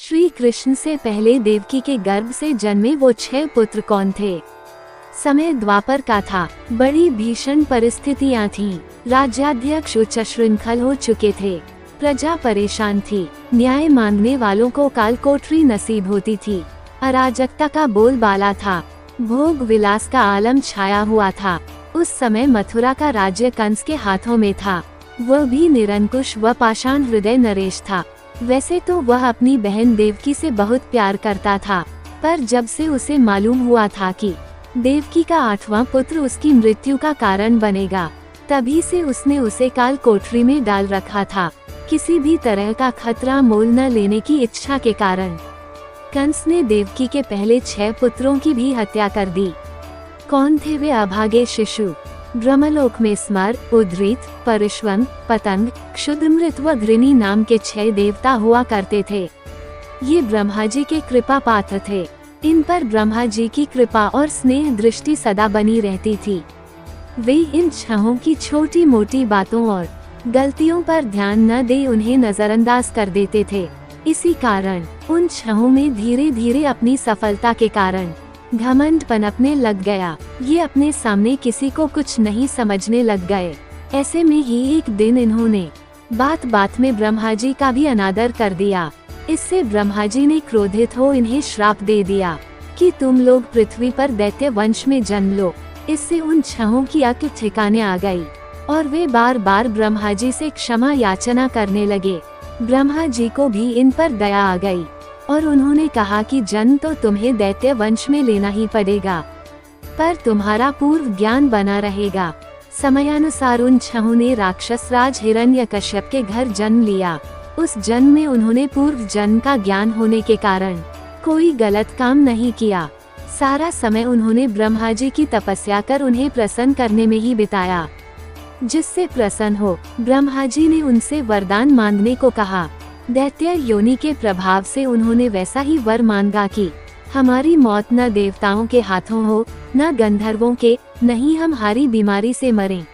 श्री कृष्ण से पहले देवकी के गर्भ से जन्मे वो 6 पुत्र कौन थे? समय द्वापर का था। बड़ी भीषण परिस्थितियां थीं। राज्याध्यक्ष उच्च श्रृंखल हो चुके थे। प्रजा परेशान थी। न्याय मांगने वालों को काल कोठरी नसीब होती थी। अराजकता का बोलबाला था। भोग विलास का आलम छाया हुआ था। उस समय मथुरा का राज्य कंस के हाथों में था। वह भी निरंकुश व पाषाण हृदय नरेश था। वैसे तो वह अपनी बहन देवकी से बहुत प्यार करता था, पर जब से उसे मालूम हुआ था कि देवकी का 8वां पुत्र उसकी मृत्यु का कारण बनेगा, तभी से उसने उसे काल कोठरी में डाल रखा था। किसी भी तरह का खतरा मोल न लेने की इच्छा के कारण कंस ने देवकी के पहले 6 पुत्रों की भी हत्या कर दी। कौन थे वे अभागे शिशु? ब्रह्मलोक में स्मर, उद्रीत, परिश्वंग, पतंग, क्षुद्रमृत व घृणी नाम के 6 देवता हुआ करते थे। ये ब्रह्मा जी के कृपा पात्र थे। इन पर ब्रह्मा जी की कृपा और स्नेह दृष्टि सदा बनी रहती थी। वे इन 6 की छोटी मोटी बातों और गलतियों पर ध्यान न दे उन्हें नजरअंदाज कर देते थे। इसी कारण उन 6 में धीरे धीरे अपनी सफलता के कारण घमंड पनपने लग गया। ये अपने सामने किसी को कुछ नहीं समझने लग गए। ऐसे में ही एक दिन इन्होंने बात बात में ब्रह्मा जी का भी अनादर कर दिया। इससे ब्रह्मा जी ने क्रोधित हो इन्हें श्राप दे दिया कि तुम लोग पृथ्वी पर दैत्य वंश में जन्म लो। इससे उन 6 की अक्ल ठिकाने आ गई और वे बार बार ब्रह्मा जी से क्षमा याचना करने लगे। ब्रह्मा जी को भी इन पर दया आ गई और उन्होंने कहा कि जन्म तो तुम्हें दैत्य वंश में लेना ही पड़ेगा, पर तुम्हारा पूर्व ज्ञान बना रहेगा। समयानुसार उन 6 ने राक्षस राज हिरण्यकश्यप के घर जन्म लिया। उस जन्म में उन्होंने पूर्व जन्म का ज्ञान होने के कारण कोई गलत काम नहीं किया। सारा समय उन्होंने ब्रह्मा जी की तपस्या कर उन्हें प्रसन्न करने में ही बिताया। जिससे प्रसन्न हो ब्रह्मा जी ने उनसे वरदान मांगने को कहा। दैत्य योनि के प्रभाव से उन्होंने वैसा ही वर मांगा कि हमारी मौत न देवताओं के हाथों हो, न गंधर्वों के, नहीं हम हारी बीमारी से मरें।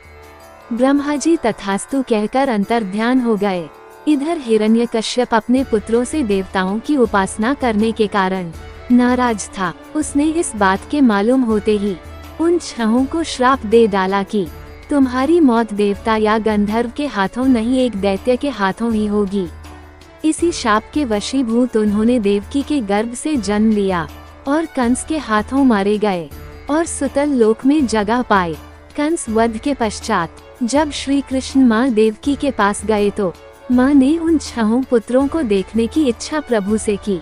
ब्रह्मा जी तथास्तु कहकर अंतर्ध्यान हो गए। इधर हिरण्यकश्यप अपने पुत्रों से देवताओं की उपासना करने के कारण नाराज था। उसने इस बात के मालूम होते ही उन 6 को श्राप दे डाला कि तुम्हारी मौत देवता या गंधर्व के हाथों नहीं, एक दैत्य के हाथों ही होगी। इसी शाप के वशीभूत उन्होंने देवकी के गर्भ से जन्म लिया और कंस के हाथों मारे गए और सुतल लोक में जगह पाए। कंस वध के पश्चात जब श्री कृष्ण माँ देवकी के पास गए तो माँ ने उन 6 पुत्रों को देखने की इच्छा प्रभु से की,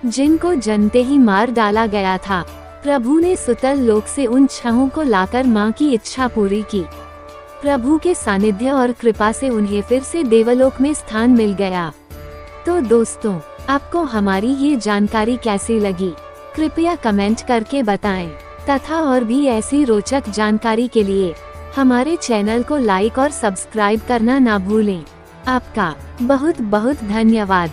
जिनको जन्मते ही मार डाला गया था। प्रभु ने सुतल लोक से उन 6 को लाकर माँ की इच्छा पूरी की। प्रभु के सानिध्य और कृपा से उन्हें फिर से देवलोक में स्थान मिल गया। तो दोस्तों, आपको हमारी ये जानकारी कैसी लगी? कृपया कमेंट करके बताएं तथा और भी ऐसी रोचक जानकारी के लिए हमारे चैनल को लाइक और सब्सक्राइब करना ना भूलें। आपका बहुत बहुत धन्यवाद।